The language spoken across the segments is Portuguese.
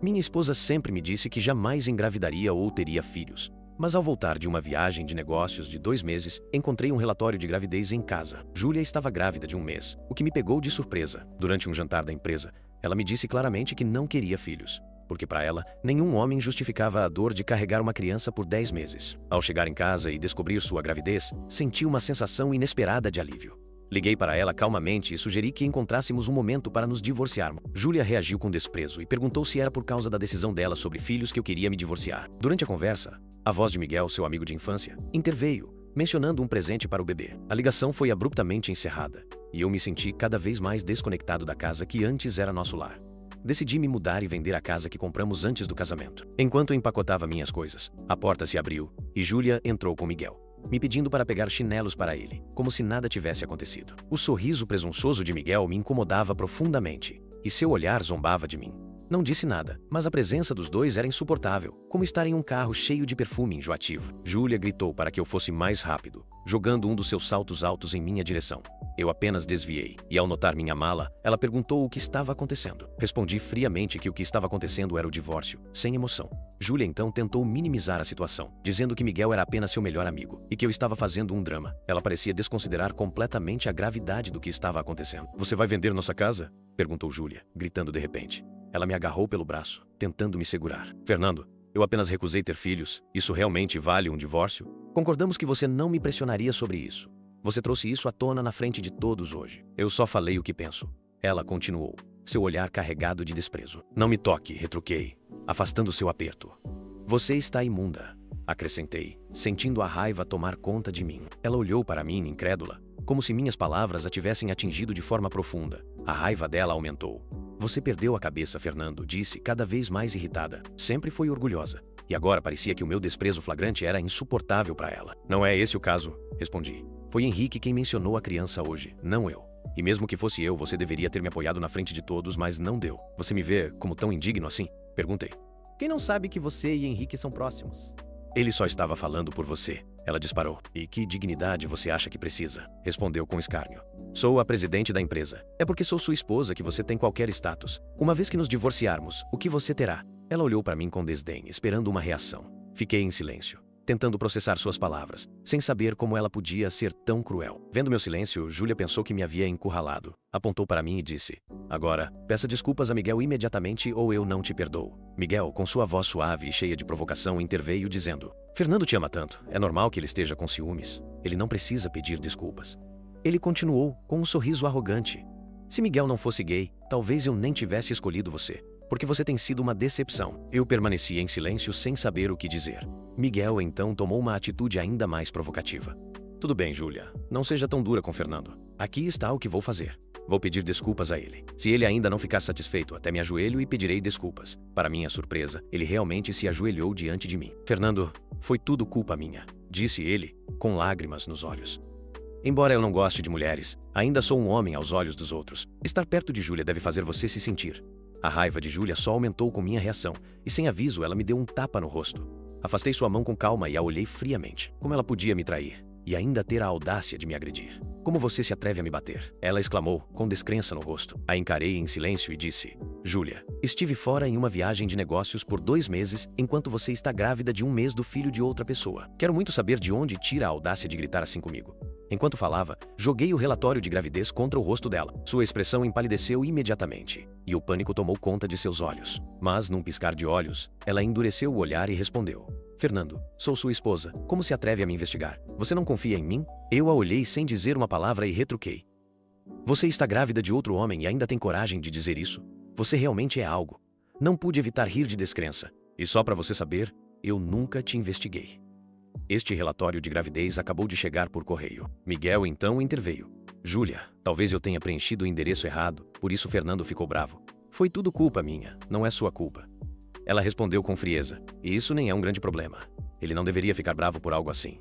Minha esposa sempre me disse que jamais engravidaria ou teria filhos. Mas ao voltar de uma viagem de negócios de 2 meses, encontrei um relatório de gravidez em casa. Júlia estava grávida de 1 mês, o que me pegou de surpresa. Durante um jantar da empresa, ela me disse claramente que não queria filhos, porque para ela, nenhum homem justificava a dor de carregar uma criança por 10 meses. Ao chegar em casa e descobrir sua gravidez, senti uma sensação inesperada de alívio. Liguei para ela calmamente e sugeri que encontrássemos um momento para nos divorciarmos. Júlia reagiu com desprezo e perguntou se era por causa da decisão dela sobre filhos que eu queria me divorciar. Durante a conversa, a voz de Miguel, seu amigo de infância, interveio, mencionando um presente para o bebê. A ligação foi abruptamente encerrada, e eu me senti cada vez mais desconectado da casa que antes era nosso lar. Decidi me mudar e vender a casa que compramos antes do casamento. Enquanto empacotava minhas coisas, a porta se abriu e Júlia entrou com Miguel, me pedindo para pegar chinelos para ele, como se nada tivesse acontecido. O sorriso presunçoso de Miguel me incomodava profundamente, e seu olhar zombava de mim. Não disse nada, mas a presença dos dois era insuportável, como estar em um carro cheio de perfume enjoativo. Júlia gritou para que eu fosse mais rápido, jogando um dos seus saltos altos em minha direção. Eu apenas desviei, e ao notar minha mala, ela perguntou o que estava acontecendo. Respondi friamente que o que estava acontecendo era o divórcio, sem emoção. Júlia então tentou minimizar a situação, dizendo que Miguel era apenas seu melhor amigo, e que eu estava fazendo um drama. Ela parecia desconsiderar completamente a gravidade do que estava acontecendo. "Você vai vender nossa casa?" perguntou Júlia, gritando de repente. Ela me agarrou pelo braço, tentando me segurar. "Fernando, eu apenas recusei ter filhos. Isso realmente vale um divórcio? Concordamos que você não me pressionaria sobre isso. Você trouxe isso à tona na frente de todos hoje. Eu só falei o que penso." Ela continuou, seu olhar carregado de desprezo. "Não me toque", retruquei, afastando seu aperto. "Você está imunda", acrescentei, sentindo a raiva tomar conta de mim. Ela olhou para mim, incrédula, como se minhas palavras a tivessem atingido de forma profunda. A raiva dela aumentou. "Você perdeu a cabeça, Fernando", disse, cada vez mais irritada. Sempre foi orgulhosa, e agora parecia que o meu desprezo flagrante era insuportável para ela. "Não é esse o caso", respondi. "Foi Henrique quem mencionou a criança hoje, não eu. E mesmo que fosse eu, você deveria ter me apoiado na frente de todos, mas não deu. Você me vê como tão indigno assim?" perguntei. Quem não sabe que você e Henrique são próximos? "Ele só estava falando por você", ela disparou. "E que dignidade você acha que precisa?" respondeu com escárnio. "Sou a presidente da empresa. É porque sou sua esposa que você tem qualquer status. Uma vez que nos divorciarmos, o que você terá?" Ela olhou para mim com desdém, esperando uma reação. Fiquei em silêncio, tentando processar suas palavras, sem saber como ela podia ser tão cruel. Vendo meu silêncio, Júlia pensou que me havia encurralado. Apontou para mim e disse: "Agora, peça desculpas a Miguel imediatamente ou eu não te perdoo." Miguel, com sua voz suave e cheia de provocação, interveio dizendo: "Fernando te ama tanto. É normal que ele esteja com ciúmes. Ele não precisa pedir desculpas." Ele continuou, com um sorriso arrogante: "Se Miguel não fosse gay, talvez eu nem tivesse escolhido você, porque você tem sido uma decepção." Eu permaneci em silêncio sem saber o que dizer. Miguel então tomou uma atitude ainda mais provocativa. "Tudo bem, Júlia. Não seja tão dura com Fernando. Aqui está o que vou fazer. Vou pedir desculpas a ele. Se ele ainda não ficar satisfeito, até me ajoelho e pedirei desculpas." Para minha surpresa, ele realmente se ajoelhou diante de mim. "Fernando, foi tudo culpa minha", disse ele, com lágrimas nos olhos. "Embora eu não goste de mulheres, ainda sou um homem aos olhos dos outros. Estar perto de Júlia deve fazer você se sentir." A raiva de Júlia só aumentou com minha reação, e sem aviso ela me deu um tapa no rosto. Afastei sua mão com calma e a olhei friamente. Como ela podia me trair e ainda ter a audácia de me agredir? "Como você se atreve a me bater?" ela exclamou, com descrença no rosto. A encarei em silêncio e disse: "Júlia, estive fora em uma viagem de negócios por 2 meses enquanto você está grávida de 1 mês do filho de outra pessoa. Quero muito saber de onde tira a audácia de gritar assim comigo." Enquanto falava, joguei o relatório de gravidez contra o rosto dela. Sua expressão empalideceu imediatamente, e o pânico tomou conta de seus olhos. Mas, num piscar de olhos, ela endureceu o olhar e respondeu: "Fernando, sou sua esposa. Como se atreve a me investigar? Você não confia em mim?" Eu a olhei sem dizer uma palavra e retruquei: "Você está grávida de outro homem e ainda tem coragem de dizer isso? Você realmente é algo." Não pude evitar rir de descrença. "E só para você saber, eu nunca te investiguei." Este relatório de gravidez acabou de chegar por correio. Miguel então interveio: "Júlia, talvez eu tenha preenchido o endereço errado, por isso Fernando ficou bravo. Foi tudo culpa minha, não é sua culpa." Ela respondeu com frieza: "E isso nem é um grande problema. Ele não deveria ficar bravo por algo assim."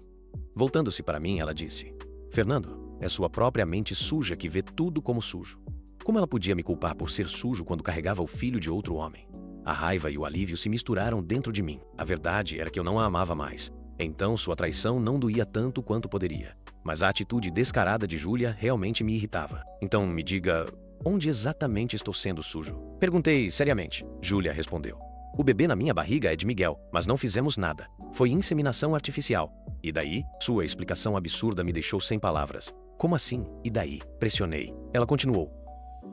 Voltando-se para mim, ela disse: "Fernando, é sua própria mente suja que vê tudo como sujo. Como ela podia me culpar por ser sujo quando carregava o filho de outro homem?" A raiva e o alívio se misturaram dentro de mim. A verdade era que eu não a amava mais. Então sua traição não doía tanto quanto poderia. Mas a atitude descarada de Júlia realmente me irritava. "Então me diga, onde exatamente estou sendo sujo?" perguntei seriamente. Júlia respondeu: O bebê na minha barriga é de Miguel, mas não fizemos nada. Foi inseminação artificial. E daí? Sua explicação absurda me deixou sem palavras. Como assim? E daí? Pressionei. Ela continuou.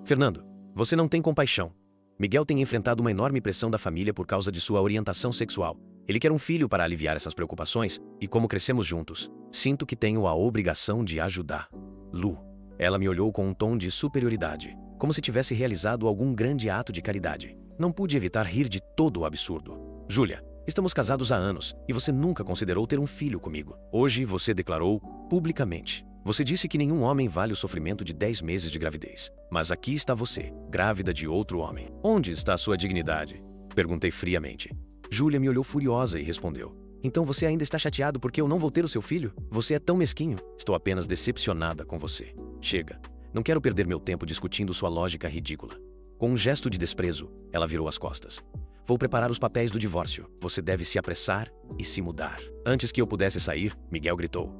Fernando, você não tem compaixão. Miguel tem enfrentado uma enorme pressão da família por causa de sua orientação sexual. Ele quer um filho para aliviar essas preocupações, e como crescemos juntos, sinto que tenho a obrigação de ajudar. Lu. Ela me olhou com um tom de superioridade, como se tivesse realizado algum grande ato de caridade. Não pude evitar rir de todo o absurdo. Júlia, estamos casados há anos, e você nunca considerou ter um filho comigo. Hoje você declarou, publicamente. Você disse que nenhum homem vale o sofrimento de 10 meses de gravidez. Mas aqui está você, grávida de outro homem. Onde está a sua dignidade? Perguntei friamente. Júlia me olhou furiosa e respondeu. Então você ainda está chateado porque eu não vou ter o seu filho? Você é tão mesquinho. Estou apenas decepcionada com você. Chega. Não quero perder meu tempo discutindo sua lógica ridícula. Com um gesto de desprezo, ela virou as costas. Vou preparar os papéis do divórcio. Você deve se apressar e se mudar. Antes que eu pudesse sair, Miguel gritou.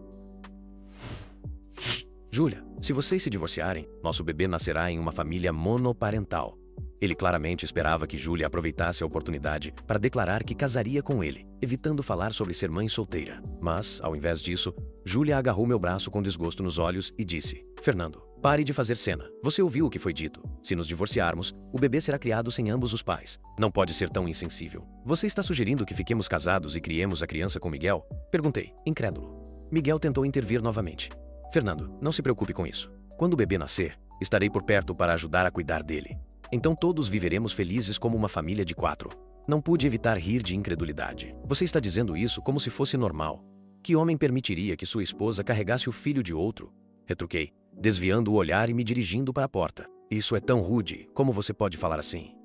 Júlia, se vocês se divorciarem, nosso bebê nascerá em uma família monoparental. Ele claramente esperava que Júlia aproveitasse a oportunidade para declarar que casaria com ele, evitando falar sobre ser mãe solteira. Mas, ao invés disso, Júlia agarrou meu braço com desgosto nos olhos e disse: Fernando, pare de fazer cena. Você ouviu o que foi dito. Se nos divorciarmos, o bebê será criado sem ambos os pais. Não pode ser tão insensível. Você está sugerindo que fiquemos casados e criemos a criança com Miguel? Perguntei, incrédulo. Miguel tentou intervir novamente. Fernando, não se preocupe com isso. Quando o bebê nascer, estarei por perto para ajudar a cuidar dele. Então todos viveremos felizes como uma família de 4. Não pude evitar rir de incredulidade. Você está dizendo isso como se fosse normal. Que homem permitiria que sua esposa carregasse o filho de outro? Retruquei, desviando o olhar e me dirigindo para a porta. Isso é tão rude, como você pode falar assim?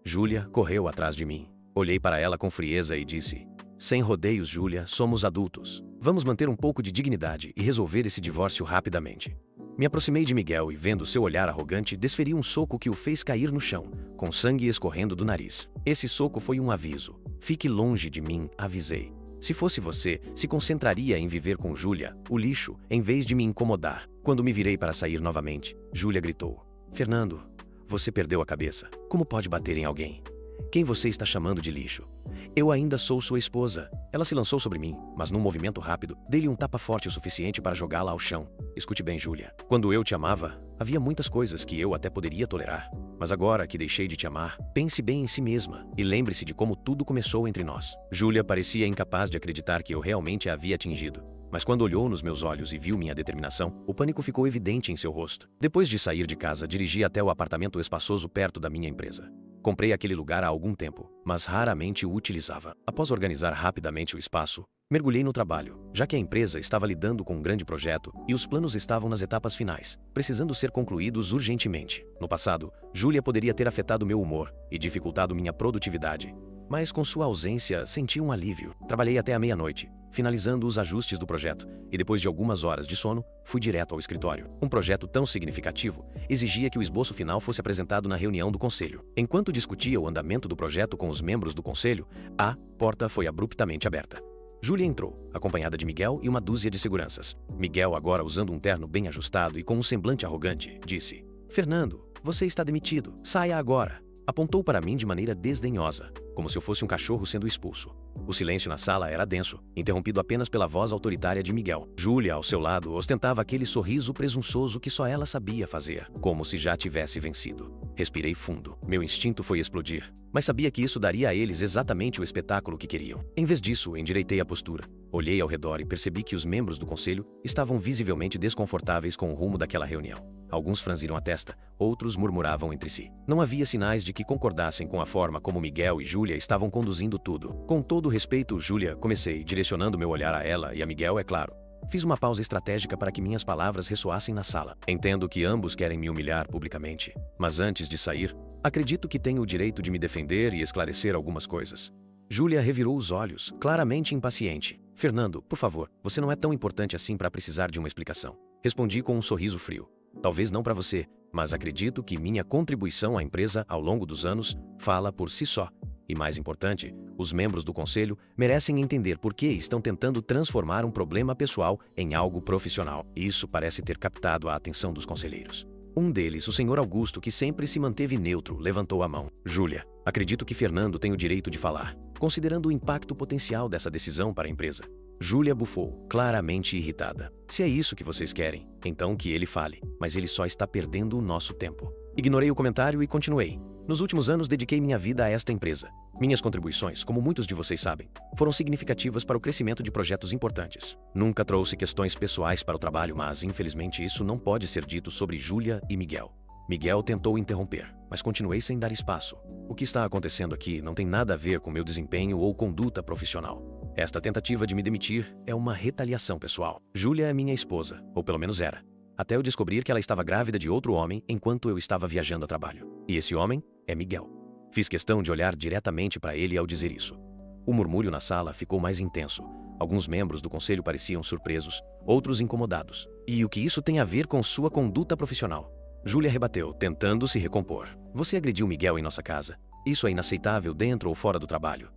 Júlia correu atrás de mim. Olhei para ela com frieza e disse: Sem rodeios, Júlia, somos adultos. Vamos manter um pouco de dignidade e resolver esse divórcio rapidamente. Me aproximei de Miguel e, vendo seu olhar arrogante, desferi um soco que o fez cair no chão, com sangue escorrendo do nariz. Esse soco foi um aviso. Fique longe de mim, avisei. Se fosse você, se concentraria em viver com Júlia, o lixo, em vez de me incomodar. Quando me virei para sair novamente, Júlia gritou: Fernando, você perdeu a cabeça. Como pode bater em alguém? Quem você está chamando de lixo? Eu ainda sou sua esposa. Ela se lançou sobre mim, mas num movimento rápido, dei-lhe um tapa forte o suficiente para jogá-la ao chão. Escute bem, Júlia. Quando eu te amava, havia muitas coisas que eu até poderia tolerar. Mas agora que deixei de te amar, pense bem em si mesma e lembre-se de como tudo começou entre nós. Júlia parecia incapaz de acreditar que eu realmente a havia atingido. Mas quando olhou nos meus olhos e viu minha determinação, o pânico ficou evidente em seu rosto. Depois de sair de casa, dirigi até o apartamento espaçoso perto da minha empresa. Comprei aquele lugar há algum tempo, mas raramente o utilizava. Após organizar rapidamente o espaço, mergulhei no trabalho, já que a empresa estava lidando com um grande projeto e os planos estavam nas etapas finais, precisando ser concluídos urgentemente. No passado, Júlia poderia ter afetado meu humor e dificultado minha produtividade, mas com sua ausência senti um alívio. Trabalhei até a meia-noite, finalizando os ajustes do projeto, e depois de algumas horas de sono, fui direto ao escritório. Um projeto tão significativo exigia que o esboço final fosse apresentado na reunião do conselho. Enquanto discutia o andamento do projeto com os membros do conselho, a porta foi abruptamente aberta. Júlia entrou, acompanhada de Miguel e uma dúzia de seguranças. Miguel, agora usando um terno bem ajustado e com um semblante arrogante, disse: Fernando, você está demitido. Saia agora. Apontou para mim de maneira desdenhosa, como se eu fosse um cachorro sendo expulso. O silêncio na sala era denso, interrompido apenas pela voz autoritária de Miguel. Júlia, ao seu lado, ostentava aquele sorriso presunçoso que só ela sabia fazer, como se já tivesse vencido. Respirei fundo. Meu instinto foi explodir, mas sabia que isso daria a eles exatamente o espetáculo que queriam. Em vez disso, endireitei a postura. Olhei ao redor e percebi que os membros do conselho estavam visivelmente desconfortáveis com o rumo daquela reunião. Alguns franziram a testa, outros murmuravam entre si. Não havia sinais de que concordassem com a forma como Miguel e Júlia estavam conduzindo tudo. Com todo respeito, Júlia, comecei, direcionando meu olhar a ela e a Miguel, é claro. Fiz uma pausa estratégica para que minhas palavras ressoassem na sala. Entendo que ambos querem me humilhar publicamente, mas antes de sair, acredito que tenho o direito de me defender e esclarecer algumas coisas. Júlia revirou os olhos, claramente impaciente. Fernando, por favor, você não é tão importante assim para precisar de uma explicação. Respondi com um sorriso frio. Talvez não para você, mas acredito que minha contribuição à empresa ao longo dos anos fala por si só. E mais importante, os membros do conselho merecem entender por que estão tentando transformar um problema pessoal em algo profissional. Isso parece ter captado a atenção dos conselheiros. Um deles, o Sr. Augusto, que sempre se manteve neutro, levantou a mão. Júlia, acredito que Fernando tem o direito de falar, considerando o impacto potencial dessa decisão para a empresa. Júlia bufou, claramente irritada. Se é isso que vocês querem, então que ele fale, mas ele só está perdendo o nosso tempo. Ignorei o comentário e continuei. Nos últimos anos dediquei minha vida a esta empresa. Minhas contribuições, como muitos de vocês sabem, foram significativas para o crescimento de projetos importantes. Nunca trouxe questões pessoais para o trabalho, mas infelizmente isso não pode ser dito sobre Júlia e Miguel. Miguel tentou interromper, mas continuei sem dar espaço. O que está acontecendo aqui não tem nada a ver com meu desempenho ou conduta profissional. Esta tentativa de me demitir é uma retaliação pessoal. Júlia é minha esposa, ou pelo menos era, até eu descobrir que ela estava grávida de outro homem enquanto eu estava viajando a trabalho. E esse homem é Miguel. Fiz questão de olhar diretamente para ele ao dizer isso. O murmúrio na sala ficou mais intenso. Alguns membros do conselho pareciam surpresos, outros incomodados. E o que isso tem a ver com sua conduta profissional? Júlia rebateu, tentando se recompor. Você agrediu Miguel em nossa casa. Isso é inaceitável dentro ou fora do trabalho.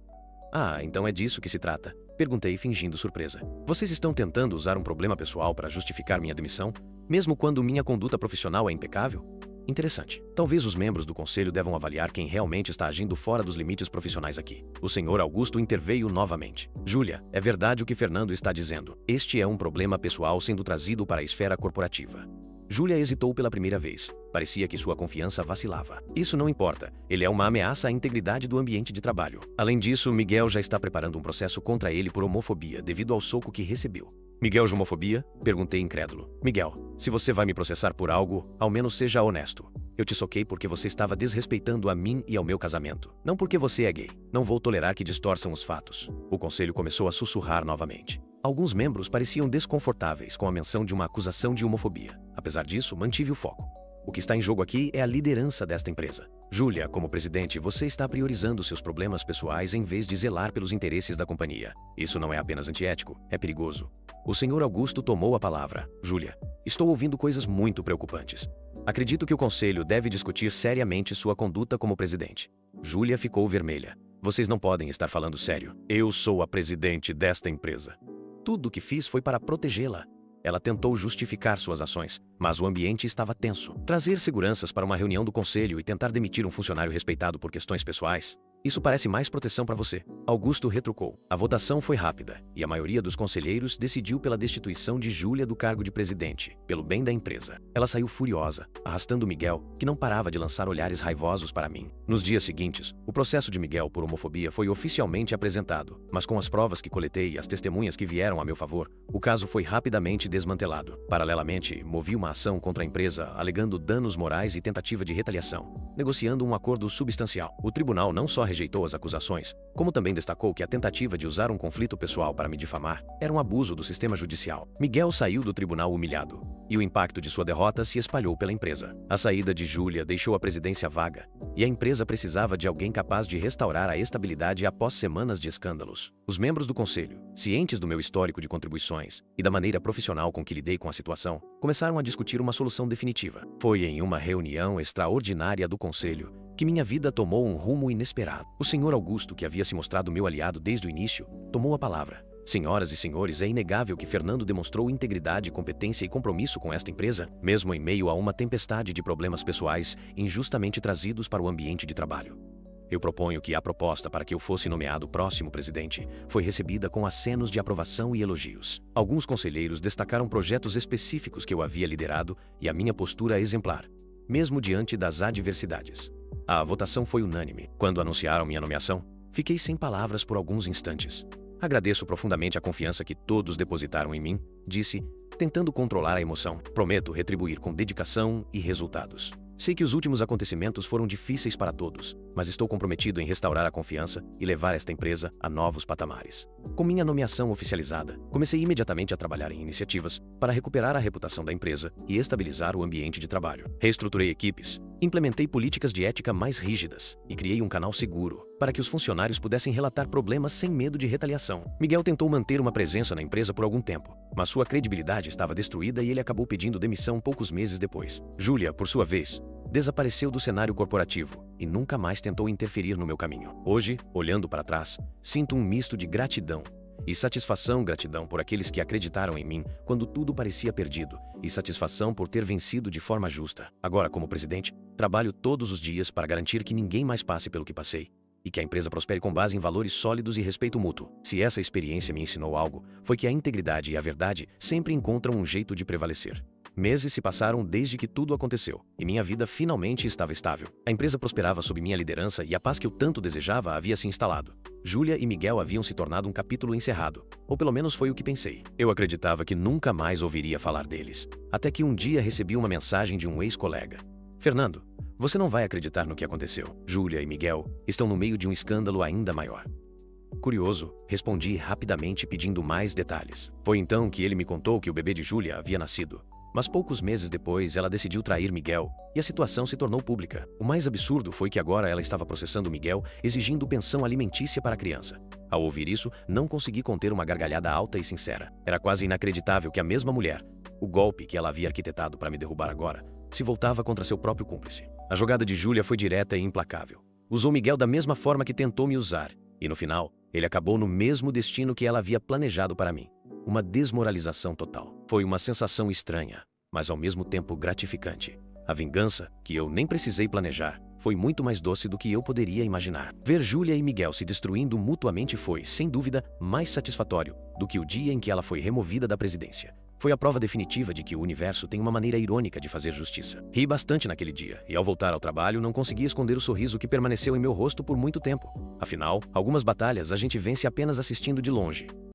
Ah, então é disso que se trata? Perguntei, fingindo surpresa. Vocês estão tentando usar um problema pessoal para justificar minha demissão, mesmo quando minha conduta profissional é impecável? Interessante. Talvez os membros do conselho devam avaliar quem realmente está agindo fora dos limites profissionais aqui. O Sr. Augusto interveio novamente. Júlia, é verdade o que Fernando está dizendo. Este é um problema pessoal sendo trazido para a esfera corporativa. Júlia hesitou pela primeira vez. Parecia que sua confiança vacilava. Isso não importa. Ele é uma ameaça à integridade do ambiente de trabalho. Além disso, Miguel já está preparando um processo contra ele por homofobia devido ao soco que recebeu. Miguel de homofobia? Perguntei incrédulo. Miguel, se você vai me processar por algo, ao menos seja honesto. Eu te soquei porque você estava desrespeitando a mim e ao meu casamento. Não porque você é gay. Não vou tolerar que distorçam os fatos. O conselho começou a sussurrar novamente. Alguns membros pareciam desconfortáveis com a menção de uma acusação de homofobia. Apesar disso, mantive o foco. O que está em jogo aqui é a liderança desta empresa. Júlia, como presidente, você está priorizando seus problemas pessoais em vez de zelar pelos interesses da companhia. Isso não é apenas antiético, é perigoso. O Sr. Augusto tomou a palavra. Júlia, estou ouvindo coisas muito preocupantes. Acredito que o conselho deve discutir seriamente sua conduta como presidente. Júlia ficou vermelha. Vocês não podem estar falando sério. Eu sou a presidente desta empresa. Tudo o que fiz foi para protegê-la. Ela tentou justificar suas ações, mas o ambiente estava tenso. Trazer seguranças para uma reunião do conselho e tentar demitir um funcionário respeitado por questões pessoais? Isso parece mais proteção para você. Augusto retrucou. A votação foi rápida, e a maioria dos conselheiros decidiu pela destituição de Júlia do cargo de presidente, pelo bem da empresa. Ela saiu furiosa, arrastando Miguel, que não parava de lançar olhares raivosos para mim. Nos dias seguintes, o processo de Miguel por homofobia foi oficialmente apresentado, mas com as provas que coletei e as testemunhas que vieram a meu favor, o caso foi rapidamente desmantelado. Paralelamente, movi uma ação contra a empresa alegando danos morais e tentativa de retaliação, negociando um acordo substancial. O tribunal não só rejeitou as acusações, como também destacou que a tentativa de usar um conflito pessoal para me difamar era um abuso do sistema judicial. Miguel saiu do tribunal humilhado, e o impacto de sua derrota se espalhou pela empresa. A saída de Júlia deixou a presidência vaga, e a empresa precisava de alguém capaz de restaurar a estabilidade após semanas de escândalos. Os membros do conselho, cientes do meu histórico de contribuições e da maneira profissional com que lidei com a situação, começaram a discutir uma solução definitiva. Foi em uma reunião extraordinária do conselho que minha vida tomou um rumo inesperado. O Sr. Augusto, que havia se mostrado meu aliado desde o início, tomou a palavra. Senhoras e senhores, é inegável que Fernando demonstrou integridade, competência e compromisso com esta empresa, mesmo em meio a uma tempestade de problemas pessoais injustamente trazidos para o ambiente de trabalho. Eu proponho que a proposta para que eu fosse nomeado próximo presidente foi recebida com acenos de aprovação e elogios. Alguns conselheiros destacaram projetos específicos que eu havia liderado e a minha postura exemplar, mesmo diante das adversidades. A votação foi unânime. Quando anunciaram minha nomeação, fiquei sem palavras por alguns instantes. Agradeço profundamente a confiança que todos depositaram em mim, disse, tentando controlar a emoção. Prometo retribuir com dedicação e resultados. Sei que os últimos acontecimentos foram difíceis para todos, mas estou comprometido em restaurar a confiança e levar esta empresa a novos patamares. Com minha nomeação oficializada, comecei imediatamente a trabalhar em iniciativas para recuperar a reputação da empresa e estabilizar o ambiente de trabalho. Reestruturei equipes, implementei políticas de ética mais rígidas e criei um canal seguro para que os funcionários pudessem relatar problemas sem medo de retaliação. Miguel tentou manter uma presença na empresa por algum tempo, mas sua credibilidade estava destruída e ele acabou pedindo demissão poucos meses depois. Júlia, por sua vez, desapareceu do cenário corporativo e nunca mais tentou interferir no meu caminho. Hoje, olhando para trás, sinto um misto de gratidão E satisfação, gratidão por aqueles que acreditaram em mim quando tudo parecia perdido, e satisfação por ter vencido de forma justa. Agora, como presidente, trabalho todos os dias para garantir que ninguém mais passe pelo que passei e que a empresa prospere com base em valores sólidos e respeito mútuo. Se essa experiência me ensinou algo, foi que a integridade e a verdade sempre encontram um jeito de prevalecer. Meses se passaram desde que tudo aconteceu, e minha vida finalmente estava estável. A empresa prosperava sob minha liderança e a paz que eu tanto desejava havia se instalado. Júlia e Miguel haviam se tornado um capítulo encerrado, ou pelo menos foi o que pensei. Eu acreditava que nunca mais ouviria falar deles, até que um dia recebi uma mensagem de um ex-colega. Fernando, você não vai acreditar no que aconteceu. Júlia e Miguel estão no meio de um escândalo ainda maior. Curioso, respondi rapidamente pedindo mais detalhes. Foi então que ele me contou que o bebê de Júlia havia nascido. Mas poucos meses depois, ela decidiu trair Miguel, e a situação se tornou pública. O mais absurdo foi que agora ela estava processando Miguel, exigindo pensão alimentícia para a criança. Ao ouvir isso, não consegui conter uma gargalhada alta e sincera. Era quase inacreditável que a mesma mulher, o golpe que ela havia arquitetado para me derrubar agora, se voltava contra seu próprio cúmplice. A jogada de Júlia foi direta e implacável. Usou Miguel da mesma forma que tentou me usar, e no final, ele acabou no mesmo destino que ela havia planejado para mim. Uma desmoralização total. Foi uma sensação estranha, mas ao mesmo tempo gratificante. A vingança, que eu nem precisei planejar, foi muito mais doce do que eu poderia imaginar. Ver Júlia e Miguel se destruindo mutuamente foi, sem dúvida, mais satisfatório do que o dia em que ela foi removida da presidência. Foi a prova definitiva de que o universo tem uma maneira irônica de fazer justiça. Ri bastante naquele dia, e ao voltar ao trabalho não consegui esconder o sorriso que permaneceu em meu rosto por muito tempo. Afinal, algumas batalhas a gente vence apenas assistindo de longe.